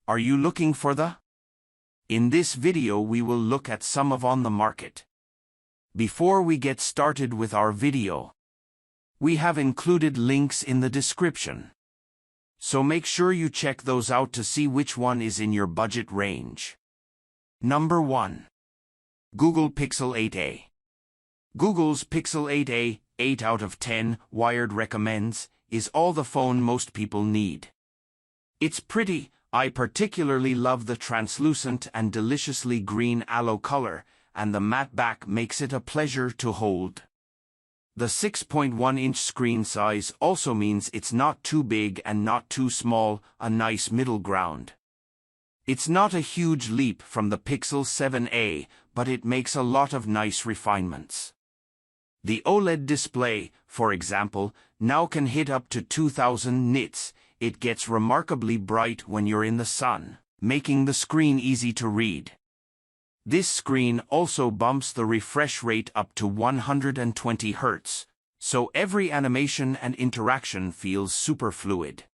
Are you looking for the? In this video we will look at some of on the market. Before we get started with our video, we have included links in the description. So make sure you check those out to see which one is in your budget range. Number 1. Google Pixel 8a. Google's Pixel 8a, 8 out of 10, Wired recommends, is all the phone most people need. It's pretty. I particularly love the translucent and deliciously green aloe color, and the matte back makes it a pleasure to hold. The 6.1-inch screen size also means it's not too big and not too small, a nice middle ground. It's not a huge leap from the Pixel 7a, but it makes a lot of nice refinements. The OLED display, for example, now can hit up to 2000 nits. It gets remarkably bright when you're in the sun, making the screen easy to read. This screen also bumps the refresh rate up to 120 Hz, so every animation and interaction feels super fluid.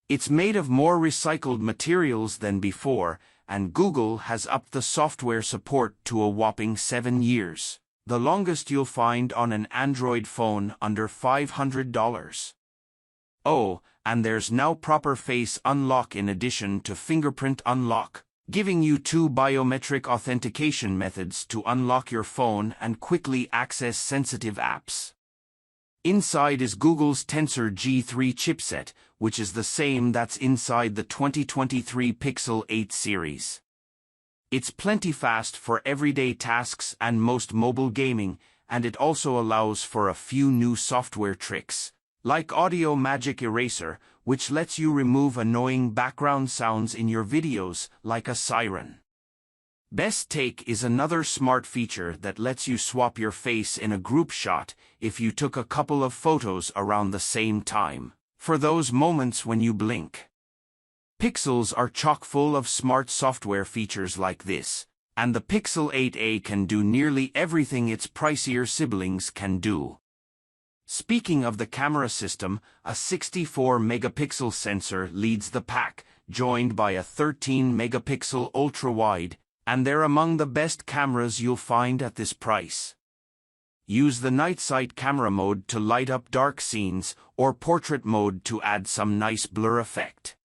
It's made of more recycled materials than before, and Google has upped the software support to a whopping 7 years, the longest you'll find on an Android phone under $500. Oh, and there's now proper face unlock in addition to fingerprint unlock, giving you 2 biometric authentication methods to unlock your phone and quickly access sensitive apps. Inside is Google's Tensor G3 chipset, which is the same that's inside the 2023 Pixel 8 series. It's plenty fast for everyday tasks and most mobile gaming, and it also allows for a few new software tricks, like Audio Magic Eraser, which lets you remove annoying background sounds in your videos, like a siren. Best Take is another smart feature that lets you swap your face in a group shot if you took a couple of photos around the same time, for those moments when you blink. Pixels are chock full of smart software features like this, and the Pixel 8a can do nearly everything its pricier siblings can do. Speaking of the camera system, a 64-megapixel sensor leads the pack, joined by a 13-megapixel ultra-wide, and they're among the best cameras you'll find at this price. Use the night sight camera mode to light up dark scenes, or portrait mode to add some nice blur effect.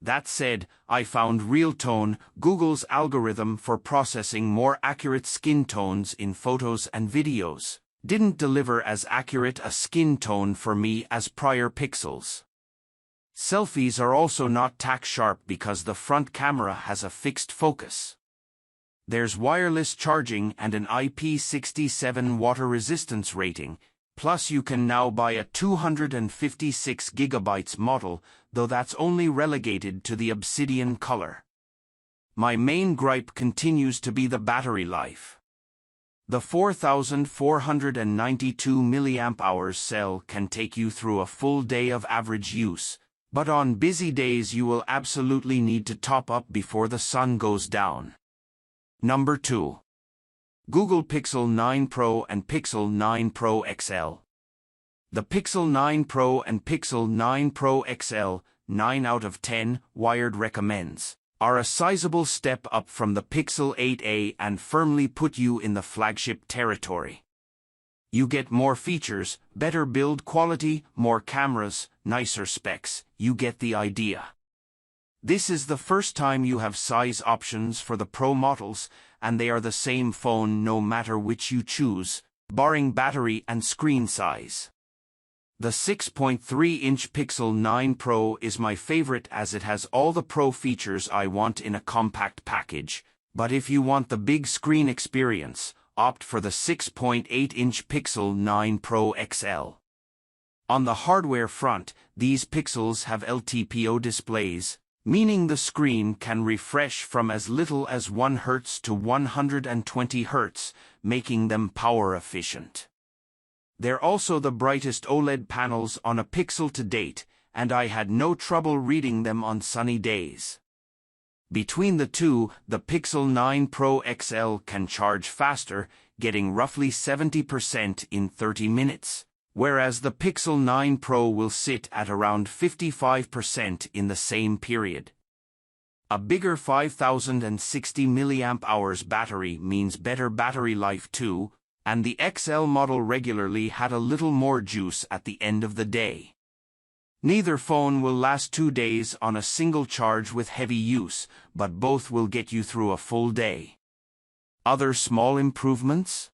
That said, I found Realtone, Google's algorithm for processing more accurate skin tones in photos and videos, didn't deliver as accurate a skin tone for me as prior Pixels. Selfies are also not tack sharp because the front camera has a fixed focus. There's wireless charging and an IP67 water resistance rating, plus you can now buy a 256 GB model, though that's only relegated to the obsidian color. My main gripe continues to be the battery life. The 4492 mAh cell can take you through a full day of average use, but on busy days you will absolutely need to top up before the sun goes down. Number 2. Google Pixel 9 Pro and Pixel 9 Pro XL. The Pixel 9 Pro and Pixel 9 Pro XL, 9 out of 10, Wired recommends, are a sizable step up from the Pixel 8a and firmly put you in the flagship territory. You get more features, better build quality, more cameras, nicer specs, you get the idea. This is the first time you have size options for the Pro models, and they are the same phone no matter which you choose, barring battery and screen size. The 6.3-inch Pixel 9 Pro is my favorite as it has all the Pro features I want in a compact package, but if you want the big screen experience, opt for the 6.8-inch Pixel 9 Pro XL. On the hardware front, these Pixels have LTPO displays, meaning the screen can refresh from as little as 1 Hz to 120 Hz, making them power efficient. They're also the brightest OLED panels on a Pixel to date, and I had no trouble reading them on sunny days. Between the two, the Pixel 9 Pro XL can charge faster, getting roughly 70% in 30 minutes, whereas the Pixel 9 Pro will sit at around 55% in the same period. A bigger 5060 mAh battery means better battery life too, and the XL model regularly had a little more juice at the end of the day. Neither phone will last 2 days on a single charge with heavy use, but both will get you through a full day. Other small improvements?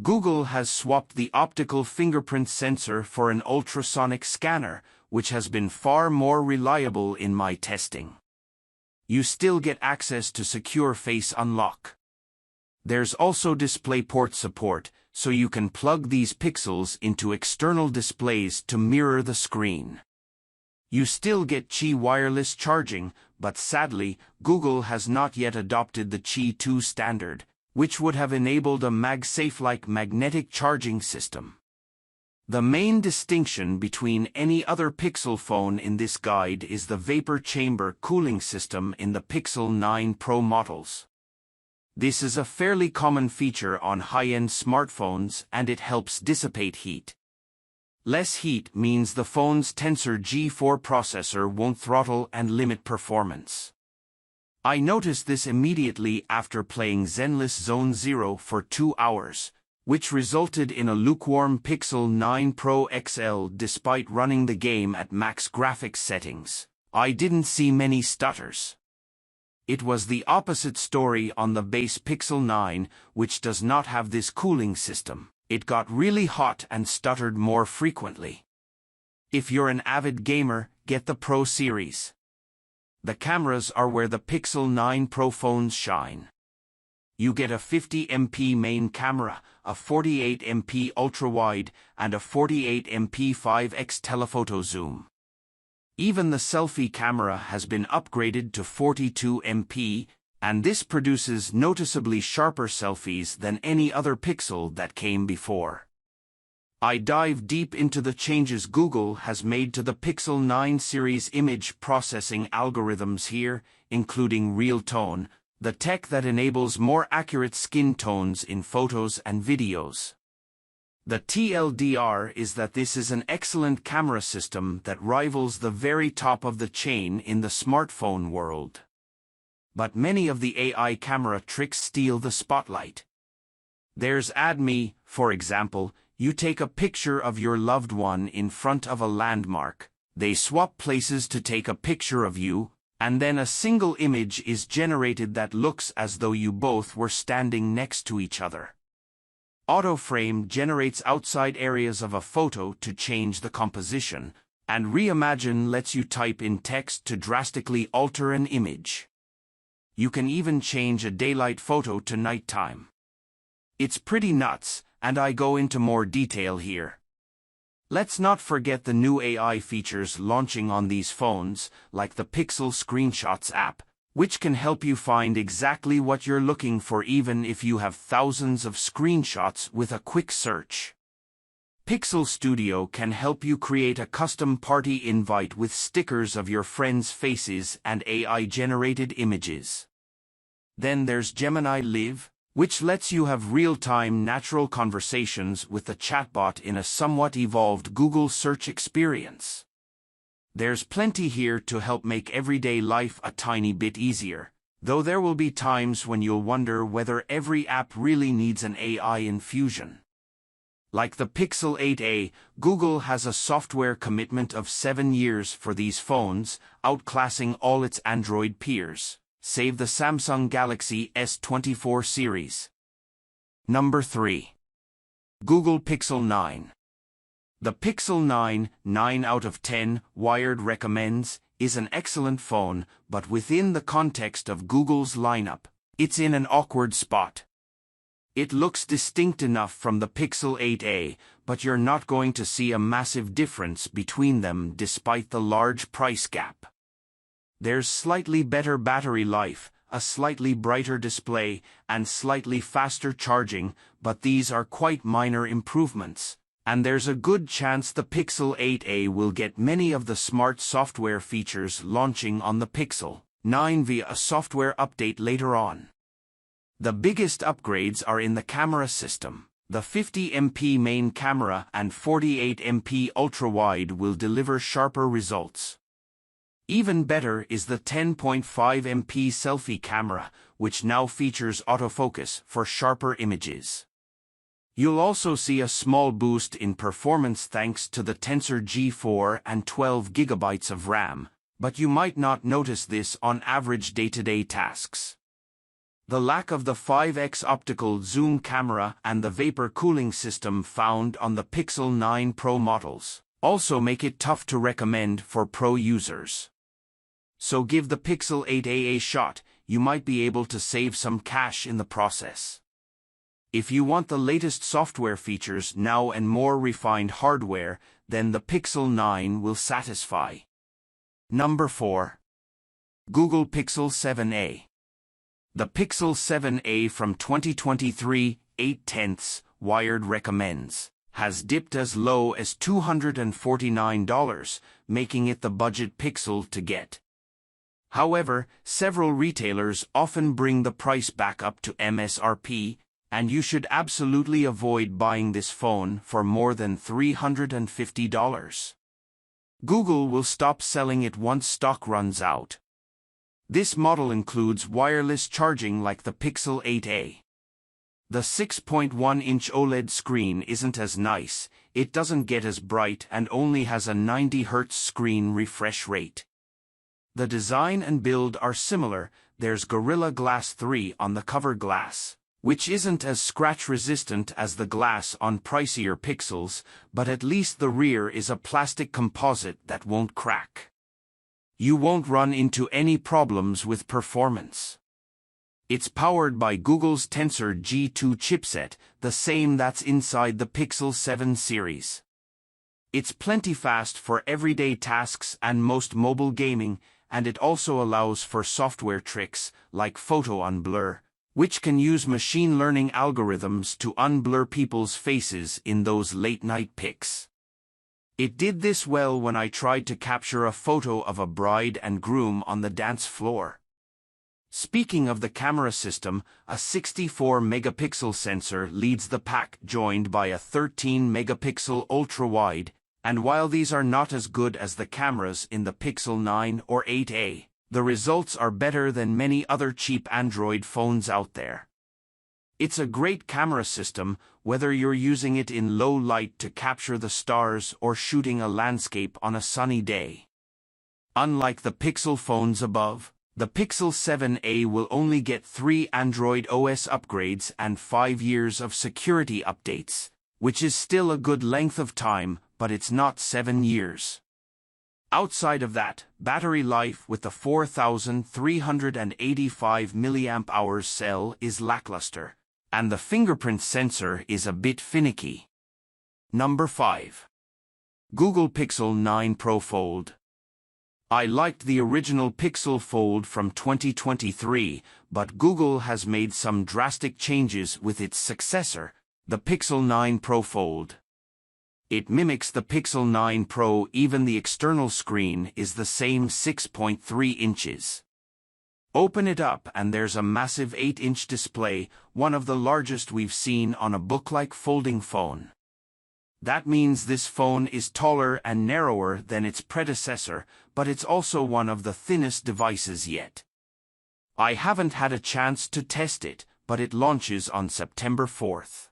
Google has swapped the optical fingerprint sensor for an ultrasonic scanner, which has been far more reliable in my testing. You still get access to secure face unlock. There's also DisplayPort support, so you can plug these pixels into external displays to mirror the screen. You still get Qi wireless charging, but sadly, Google has not yet adopted the Qi 2 standard, which would have enabled a MagSafe-like magnetic charging system. The main distinction between any other Pixel phone in this guide is the vapor chamber cooling system in the Pixel 9 Pro models. This is a fairly common feature on high-end smartphones, and it helps dissipate heat. Less heat means the phone's Tensor G4 processor won't throttle and limit performance. I noticed this immediately after playing Zenless Zone Zero for 2 hours, which resulted in a lukewarm Pixel 9 Pro XL despite running the game at max graphics settings. I didn't see many stutters. It was the opposite story on the base Pixel 9, which does not have this cooling system. It got really hot and stuttered more frequently. If you're an avid gamer, get the Pro series. The cameras are where the Pixel 9 Pro phones shine. You get a 50MP main camera, a 48MP ultra-wide, and a 48MP 5x telephoto zoom. Even the selfie camera has been upgraded to 42MP, and this produces noticeably sharper selfies than any other Pixel that came before. I dive deep into the changes Google has made to the Pixel 9 series image processing algorithms here, including Real Tone, the tech that enables more accurate skin tones in photos and videos. The TLDR is that this is an excellent camera system that rivals the very top of the chain in the smartphone world. But many of the AI camera tricks steal the spotlight. There's Add Me, for example. You take a picture of your loved one in front of a landmark, they swap places to take a picture of you, and then a single image is generated that looks as though you both were standing next to each other. Autoframe generates outside areas of a photo to change the composition, and Reimagine lets you type in text to drastically alter an image. You can even change a daylight photo to nighttime. It's pretty nuts, and I go into more detail here. Let's not forget the new AI features launching on these phones, like the Pixel Screenshots app, which can help you find exactly what you're looking for even if you have thousands of screenshots with a quick search. Pixel Studio can help you create a custom party invite with stickers of your friends' faces and AI-generated images. Then there's Gemini Live, which lets you have real-time natural conversations with the chatbot in a somewhat evolved Google search experience. There's plenty here to help make everyday life a tiny bit easier, though there will be times when you'll wonder whether every app really needs an AI infusion. Like the Pixel 8a, Google has a software commitment of 7 years for these phones, outclassing all its Android peers. Save the Samsung Galaxy S24 series. Number 3. Google Pixel 9. The Pixel 9, 9 out of 10, Wired recommends, is an excellent phone, but within the context of Google's lineup, it's in an awkward spot. It looks distinct enough from the Pixel 8a, but you're not going to see a massive difference between them despite the large price gap. There's slightly better battery life, a slightly brighter display, and slightly faster charging, but these are quite minor improvements, and there's a good chance the Pixel 8a will get many of the smart software features launching on the Pixel 9 via a software update later on. The biggest upgrades are in the camera system. The 50MP main camera and 48MP ultra-wide will deliver sharper results. Even better is the 10.5 MP selfie camera, which now features autofocus for sharper images. You'll also see a small boost in performance thanks to the Tensor G4 and 12 GB of RAM, but you might not notice this on average day-to-day tasks. The lack of the 5x optical zoom camera and the vapor cooling system found on the Pixel 9 Pro models also make it tough to recommend for pro users. So give the Pixel 8a a shot, you might be able to save some cash in the process. If you want the latest software features now and more refined hardware, then the Pixel 9 will satisfy. Number 4. Google Pixel 7a. The Pixel 7a from 2023, 8/10, Wired recommends, has dipped as low as $249, making it the budget Pixel to get. However, several retailers often bring the price back up to MSRP, and you should absolutely avoid buying this phone for more than $350. Google will stop selling it once stock runs out. This model includes wireless charging like the Pixel 8a. The 6.1-inch OLED screen isn't as nice, it doesn't get as bright and only has a 90 Hz screen refresh rate. The design and build are similar. There's Gorilla Glass 3 on the cover glass, which isn't as scratch-resistant as the glass on pricier Pixels, but at least the rear is a plastic composite that won't crack. You won't run into any problems with performance. It's powered by Google's Tensor G2 chipset, the same that's inside the Pixel 7 series. It's plenty fast for everyday tasks and most mobile gaming, and it also allows for software tricks like photo unblur, which can use machine learning algorithms to unblur people's faces in those late-night pics. It did this well when I tried to capture a photo of a bride and groom on the dance floor. Speaking of the camera system, a 64-megapixel sensor leads the pack, joined by a 13-megapixel ultra-wide, and while these are not as good as the cameras in the Pixel 9 or 8a, the results are better than many other cheap Android phones out there. It's a great camera system, whether you're using it in low light to capture the stars or shooting a landscape on a sunny day. Unlike the Pixel phones above, the Pixel 7a will only get 3 Android OS upgrades and 5 years of security updates, which is still a good length of time, but it's not 7 years. Outside of that, battery life with the 4,385 mAh cell is lackluster, and the fingerprint sensor is a bit finicky. Number 5. Google Pixel 9 Pro Fold. I liked the original Pixel Fold from 2023, but Google has made some drastic changes with its successor, the Pixel 9 Pro Fold. It mimics the Pixel 9 Pro, even the external screen is the same 6.3 inches. Open it up and there's a massive 8-inch display, one of the largest we've seen on a book-like folding phone. That means this phone is taller and narrower than its predecessor, but it's also one of the thinnest devices yet. I haven't had a chance to test it, but it launches on September 4th.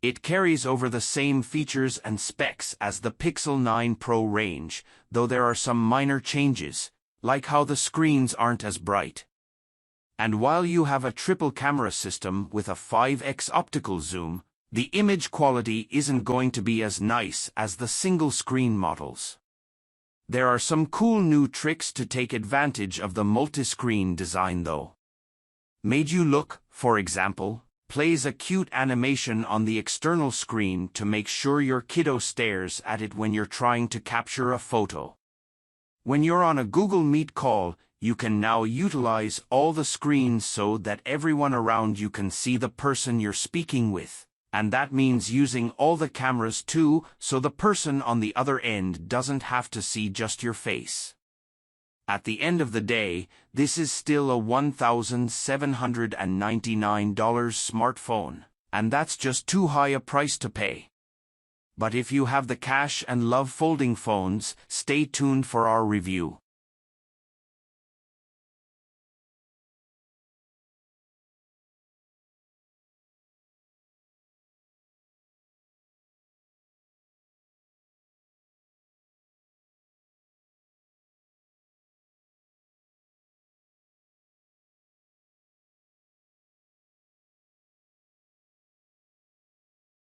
It carries over the same features and specs as the Pixel 9 Pro range, though there are some minor changes, like how the screens aren't as bright. And while you have a triple camera system with a 5x optical zoom, the image quality isn't going to be as nice as the single-screen models. There are some cool new tricks to take advantage of the multi-screen design though. Made You Look, for example, plays a cute animation on the external screen to make sure your kiddo stares at it when you're trying to capture a photo. When you're on a Google Meet call, you can now utilize all the screens so that everyone around you can see the person you're speaking with, and that means using all the cameras too, so the person on the other end doesn't have to see just your face. At the end of the day, this is still a $1,799 smartphone, and that's just too high a price to pay. But if you have the cash and love folding phones, stay tuned for our review.